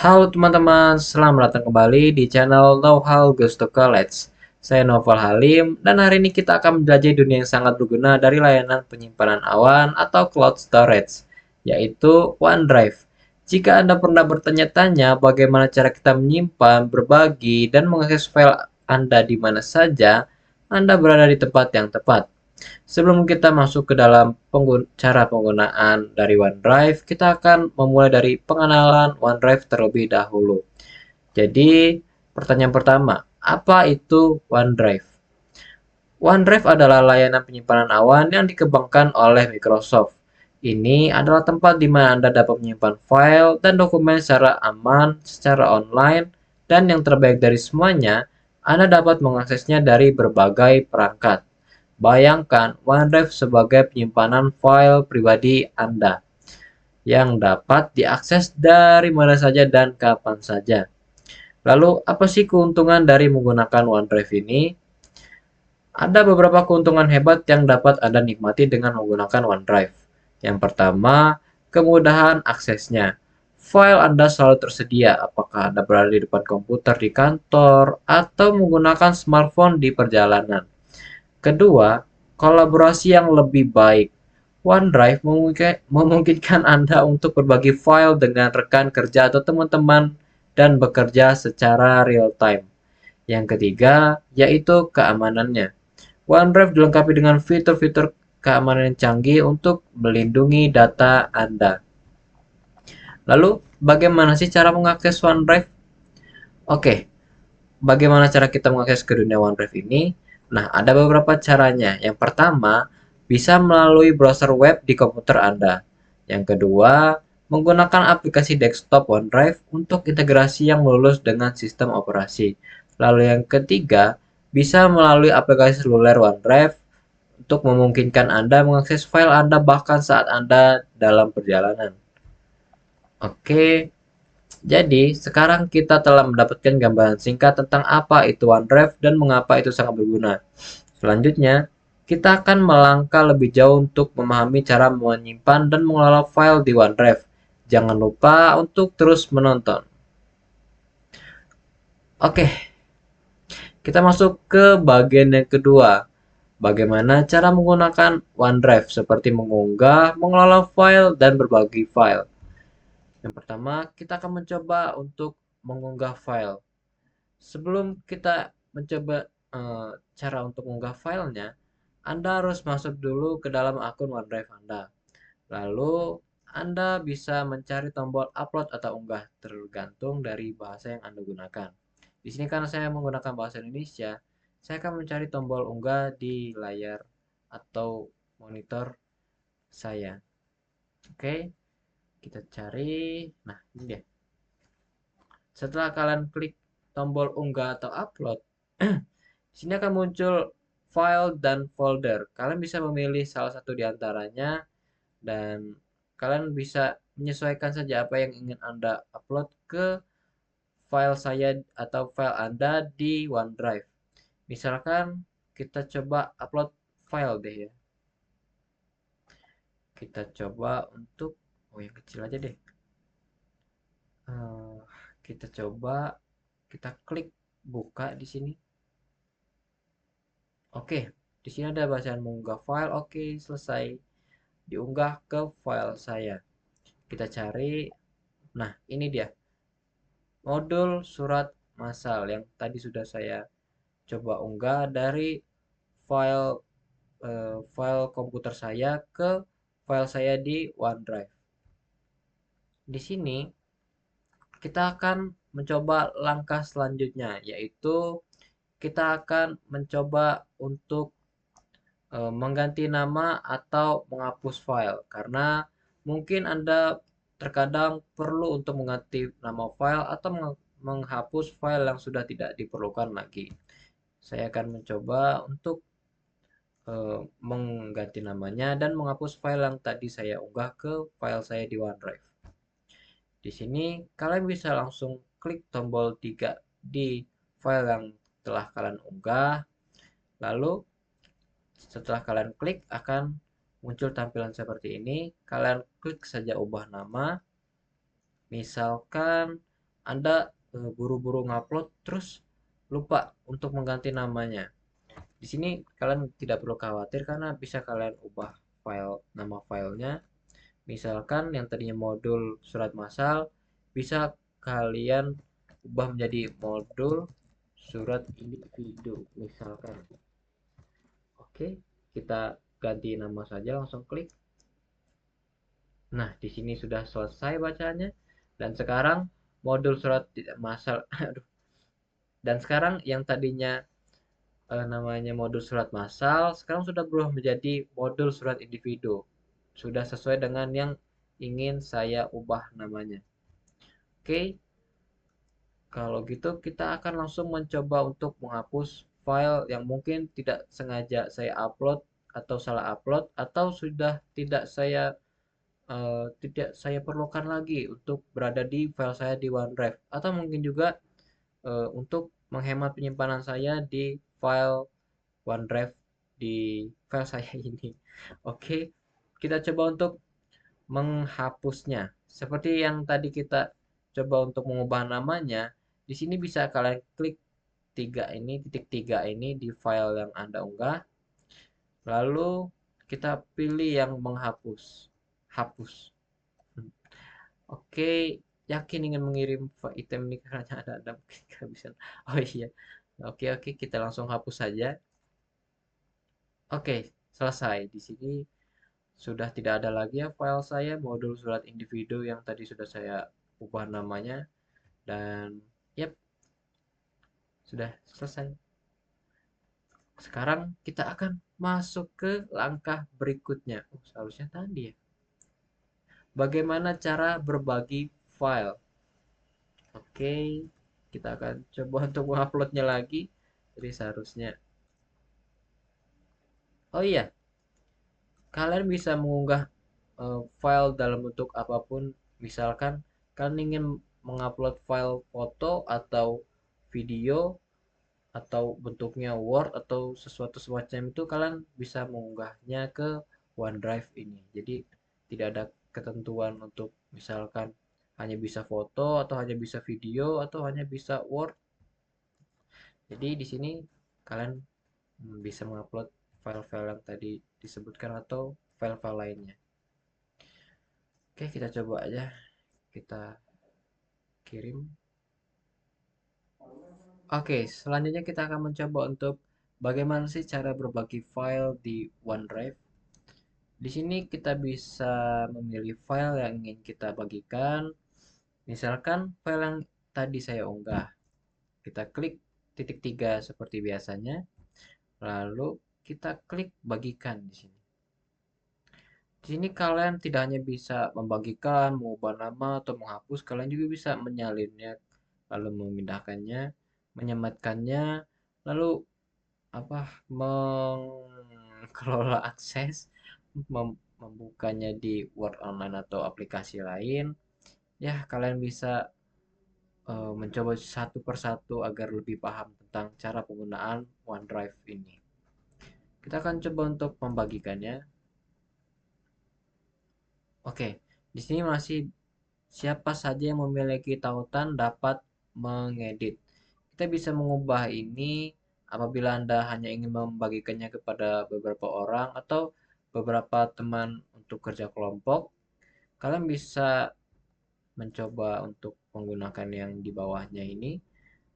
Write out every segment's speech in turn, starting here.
Halo teman-teman, selamat datang kembali di channel Know How Goes to College. Saya Noval Halim, dan hari ini kita akan menjelajahi dunia yang sangat berguna dari layanan penyimpanan awan atau cloud storage, yaitu OneDrive. Jika Anda pernah bertanya-tanya bagaimana cara kita menyimpan, berbagi, dan mengakses file Anda di mana saja, Anda berada di tempat yang tepat. Sebelum kita masuk ke dalam cara penggunaan dari OneDrive, kita akan memulai dari pengenalan OneDrive terlebih dahulu. Jadi, pertanyaan pertama, apa itu OneDrive? OneDrive adalah layanan penyimpanan awan yang dikembangkan oleh Microsoft. Ini adalah tempat di mana Anda dapat menyimpan file dan dokumen secara aman, secara online, dan yang terbaik dari semuanya, Anda dapat mengaksesnya dari berbagai perangkat. Bayangkan OneDrive sebagai penyimpanan file pribadi Anda yang dapat diakses dari mana saja dan kapan saja. Lalu, apa sih keuntungan dari menggunakan OneDrive ini? Ada beberapa keuntungan hebat yang dapat Anda nikmati dengan menggunakan OneDrive. Yang pertama, kemudahan aksesnya. File Anda selalu tersedia, apakah Anda berada di depan komputer di kantor atau menggunakan smartphone di perjalanan. Kedua, kolaborasi yang lebih baik. OneDrive memungkinkan Anda untuk berbagi file dengan rekan kerja atau teman-teman dan bekerja secara real time. Yang ketiga, yaitu keamanannya. OneDrive dilengkapi dengan fitur-fitur keamanan yang canggih untuk melindungi data Anda. Lalu, bagaimana sih cara mengakses OneDrive? Oke, bagaimana cara kita mengakses ke dunia OneDrive ini? Nah, ada beberapa caranya. Yang pertama, bisa melalui browser web di komputer Anda. Yang kedua, menggunakan aplikasi desktop OneDrive untuk integrasi yang lulus dengan sistem operasi. Lalu yang ketiga, bisa melalui aplikasi seluler OneDrive untuk memungkinkan Anda mengakses file Anda bahkan saat Anda dalam perjalanan. Oke, jadi, sekarang kita telah mendapatkan gambaran singkat tentang apa itu OneDrive dan mengapa itu sangat berguna. Selanjutnya, kita akan melangkah lebih jauh untuk memahami cara menyimpan dan mengelola file di OneDrive. Jangan lupa untuk terus menonton. Oke, kita masuk ke bagian yang kedua. Bagaimana cara menggunakan OneDrive seperti mengunggah, mengelola file, dan berbagi file. Yang pertama, kita akan mencoba untuk mengunggah file. Sebelum kita mencoba cara untuk mengunggah filenya, Anda harus masuk dulu ke dalam akun OneDrive Anda. Lalu, Anda bisa mencari tombol upload atau unggah, tergantung dari bahasa yang Anda gunakan. Di sini karena saya menggunakan bahasa Indonesia, saya akan mencari tombol unggah di layar atau monitor saya. Oke, kita cari. Nah, ini dia. Setelah kalian klik tombol unggah atau upload, di sini akan muncul file dan folder. Kalian bisa memilih salah satu di antaranya dan kalian bisa menyesuaikan saja apa yang ingin Anda upload ke file saya atau file Anda di OneDrive. Misalkan kita coba upload file deh ya. Kita coba untuk yang kecil aja deh. Eh, kita coba kita klik buka di sini. Oke, di sini ada bacaan mengunggah file. Oke, selesai. Diunggah ke file saya. Kita cari. Nah, ini dia. Modul surat massal yang tadi sudah saya coba unggah dari file file komputer saya ke file saya di OneDrive. Di sini kita akan mencoba langkah selanjutnya, yaitu kita akan mencoba untuk mengganti nama atau menghapus file karena mungkin Anda terkadang perlu untuk mengganti nama file atau menghapus file yang sudah tidak diperlukan lagi. Saya akan mencoba untuk mengganti namanya dan menghapus file yang tadi saya unggah ke file saya di OneDrive. Di sini kalian bisa langsung klik tombol 3 di file yang telah kalian unggah. Lalu setelah kalian klik akan muncul tampilan seperti ini. Kalian klik saja ubah nama. Misalkan Anda buru-buru ngupload terus lupa untuk mengganti namanya. Di sini kalian tidak perlu khawatir karena bisa kalian ubah nama filenya. Misalkan yang tadinya modul surat massal bisa kalian ubah menjadi modul surat individu misalkan. Oke, kita ganti nama saja, langsung klik. Nah, di sini sudah selesai bacanya. Dan sekarang modul surat massal, aduh. Dan sekarang yang tadinya namanya modul surat massal, sekarang sudah berubah menjadi modul surat individu. Sudah sesuai dengan yang ingin saya ubah namanya. Oke, kalau gitu kita akan langsung mencoba untuk menghapus file yang mungkin tidak sengaja saya upload atau salah upload atau sudah tidak saya perlukan lagi untuk berada di file saya di OneDrive atau mungkin juga untuk menghemat penyimpanan saya di file OneDrive di file saya ini. Oke, kita coba untuk menghapusnya. Seperti yang tadi kita coba untuk mengubah namanya, di sini bisa kalian klik titik tiga ini di file yang Anda unggah, lalu kita pilih yang menghapus, hapus. Oke, yakin ingin mengirim item ini karena ada mungkin kehabisan. Oh iya, oke, kita langsung hapus saja. Oke, selesai. Di sini sudah tidak ada lagi ya file saya modul surat individu yang tadi sudah saya ubah namanya dan yep, sudah selesai. Sekarang kita akan masuk ke langkah berikutnya. Oh, seharusnya tadi ya. Bagaimana cara berbagi file? Oke, kita akan coba untuk menguploadnya lagi. Jadi seharusnya. Oh iya, kalian bisa mengunggah file dalam bentuk apapun. Misalkan kalian ingin mengupload file foto atau video atau bentuknya Word atau sesuatu semacam itu, kalian bisa mengunggahnya ke OneDrive ini. Jadi tidak ada ketentuan untuk misalkan hanya bisa foto atau hanya bisa video atau hanya bisa Word. Jadi di sini kalian bisa mengupload file-file yang tadi disebutkan atau file-file lainnya. Oke, kita coba aja. Kita kirim. Oke, selanjutnya kita akan mencoba untuk bagaimana sih cara berbagi file di OneDrive. Di sini kita bisa memilih file yang ingin kita bagikan. Misalkan file yang tadi saya unggah. Kita klik titik tiga seperti biasanya. Lalu kita klik bagikan di sini. Di sini kalian tidak hanya bisa membagikan, mengubah nama, atau menghapus, kalian juga bisa menyalinnya, lalu memindahkannya, menyematkannya, lalu apa mengelola akses, membukanya di Word Online atau aplikasi lain. Ya, kalian bisa mencoba satu persatu agar lebih paham tentang cara penggunaan OneDrive ini. Kita akan coba untuk membagikannya. Oke, di sini masih siapa saja yang memiliki tautan dapat mengedit. Kita bisa mengubah ini apabila Anda hanya ingin membagikannya kepada beberapa orang atau beberapa teman untuk kerja kelompok. Kalian bisa mencoba untuk menggunakan yang di bawahnya ini.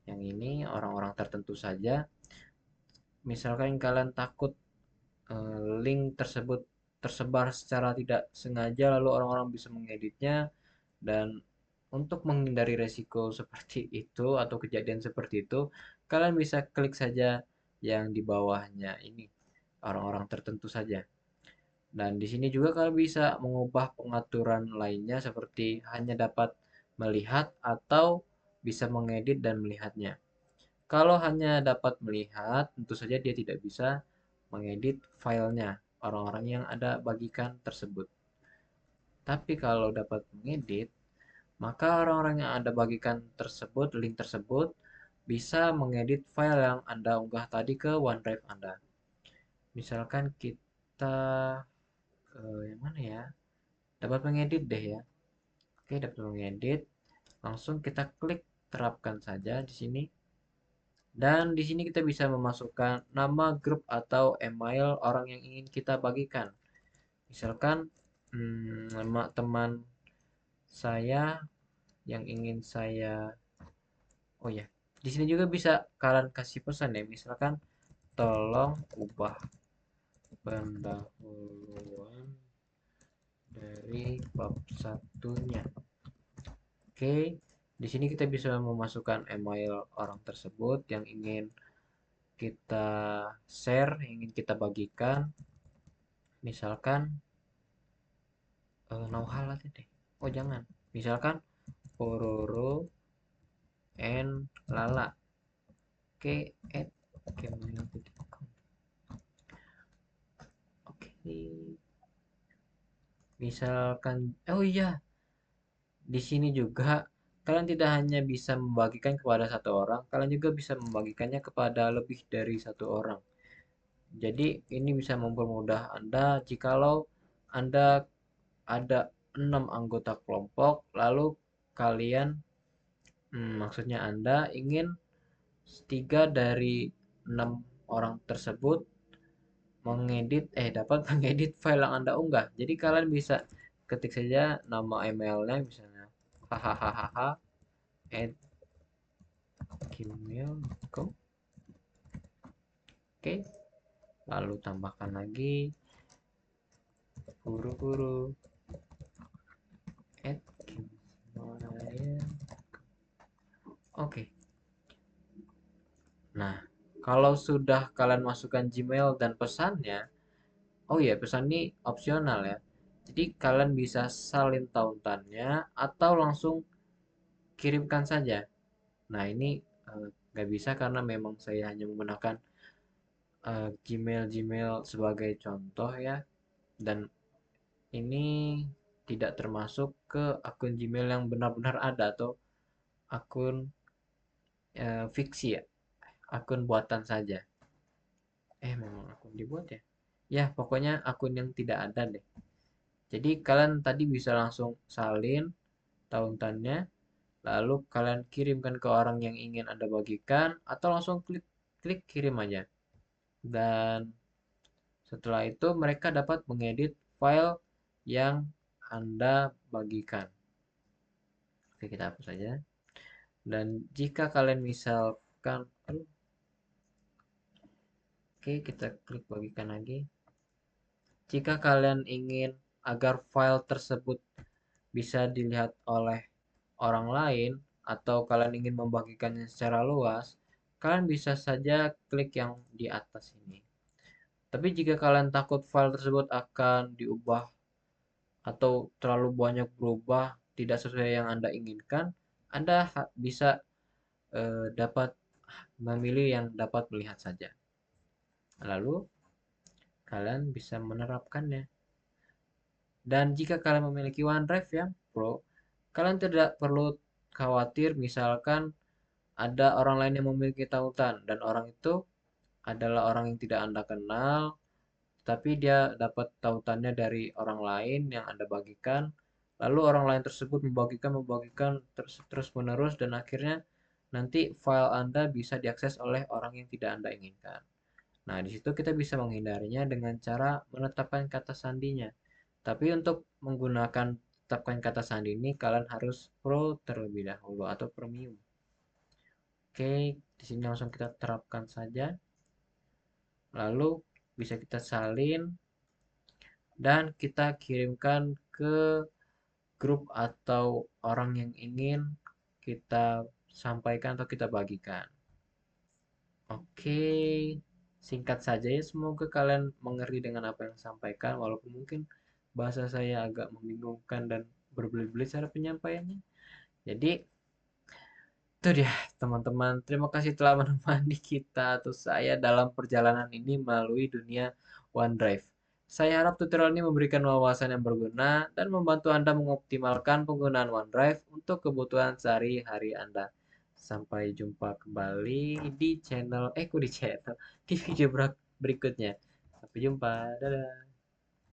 Yang ini orang-orang tertentu saja. Misalkan kalian takut link tersebut tersebar secara tidak sengaja lalu orang-orang bisa mengeditnya dan untuk menghindari resiko seperti itu atau kejadian seperti itu, kalian bisa klik saja yang di bawahnya ini, orang-orang tertentu saja. Dan di sini juga kalian bisa mengubah pengaturan lainnya seperti hanya dapat melihat atau bisa mengedit dan melihatnya. Kalau hanya dapat melihat, tentu saja dia tidak bisa mengedit filenya, orang-orang yang ada bagikan tersebut. Tapi kalau dapat mengedit, maka orang-orang yang Anda bagikan tersebut, link tersebut, bisa mengedit file yang Anda unggah tadi ke OneDrive Anda. Misalkan kita yang mana ya? Dapat mengedit deh ya. Oke, dapat mengedit. Langsung kita klik terapkan saja di sini. Dan di sini kita bisa memasukkan nama grup atau email orang yang ingin kita bagikan. Misalkan nama teman saya yang ingin saya, oh ya, di sini juga bisa kalian kasih pesan ya. Misalkan tolong ubah pendahuluan dari bab satunya. Oke, di sini kita bisa memasukkan email orang tersebut yang ingin kita share, yang ingin kita bagikan. Misalkan know-how aja deh. Oh jangan. Misalkan Pororo and Lala. Oke, at gmail.com. Oke, misalkan, oh iya, di sini juga kalian tidak hanya bisa membagikan kepada satu orang, kalian juga bisa membagikannya kepada lebih dari satu orang. Jadi ini bisa mempermudah Anda jikalau Anda ada 6 anggota kelompok, lalu kalian, maksudnya Anda ingin 3 dari 6 orang tersebut dapat mengedit file yang Anda unggah. Jadi kalian bisa ketik saja nama emailnya misalnya hahaha at gmail.com. Oke, lalu tambahkan lagi guru-guru at gmail. Oke, nah kalau sudah kalian masukkan Gmail dan pesannya, oh ya pesan ini opsional ya. Jadi kalian bisa salin tautannya atau langsung kirimkan saja. Nah ini nggak bisa karena memang saya hanya menggunakan Gmail sebagai contoh ya, dan ini tidak termasuk ke akun Gmail yang benar-benar ada atau akun fiksi ya, akun buatan saja. Memang akun dibuat ya? Ya, pokoknya akun yang tidak ada deh. Jadi kalian tadi bisa langsung salin tautannya, lalu kalian kirimkan ke orang yang ingin Anda bagikan, atau langsung klik klik kirim aja. Dan setelah itu mereka dapat mengedit file yang Anda bagikan. Oke, kita hapus saja. Dan jika kalian misalkan, oke kita klik bagikan lagi. Jika kalian ingin agar file tersebut bisa dilihat oleh orang lain atau kalian ingin membagikannya secara luas, kalian bisa saja klik yang di atas ini. Tapi jika kalian takut file tersebut akan diubah atau terlalu banyak berubah, tidak sesuai yang Anda inginkan, Anda bisa dapat memilih yang dapat melihat saja. Lalu kalian bisa menerapkannya. Dan jika kalian memiliki OneDrive yang Pro, kalian tidak perlu khawatir misalkan ada orang lain yang memiliki tautan dan orang itu adalah orang yang tidak Anda kenal, tapi dia dapat tautannya dari orang lain yang Anda bagikan. Lalu orang lain tersebut membagikan terus-menerus dan akhirnya nanti file Anda bisa diakses oleh orang yang tidak Anda inginkan. Nah, di situ kita bisa menghindarinya dengan cara menetapkan kata sandinya. Tapi untuk menggunakan tetapkan kata sandi ini kalian harus pro terlebih dahulu atau premium. Oke, di sini langsung kita terapkan saja. Lalu bisa kita salin dan kita kirimkan ke grup atau orang yang ingin kita sampaikan atau kita bagikan. Oke, singkat saja ya. Semoga kalian mengerti dengan apa yang saya sampaikan, walaupun mungkin bahasa saya agak membingungkan dan berbelit-belit cara penyampaiannya. Jadi, itu dia teman-teman. Terima kasih telah menemani kita atau saya dalam perjalanan ini melalui dunia OneDrive. Saya harap tutorial ini memberikan wawasan yang berguna dan membantu Anda mengoptimalkan penggunaan OneDrive untuk kebutuhan sehari-hari Anda. Sampai jumpa kembali di channel, di video berikutnya. Sampai jumpa, dadah.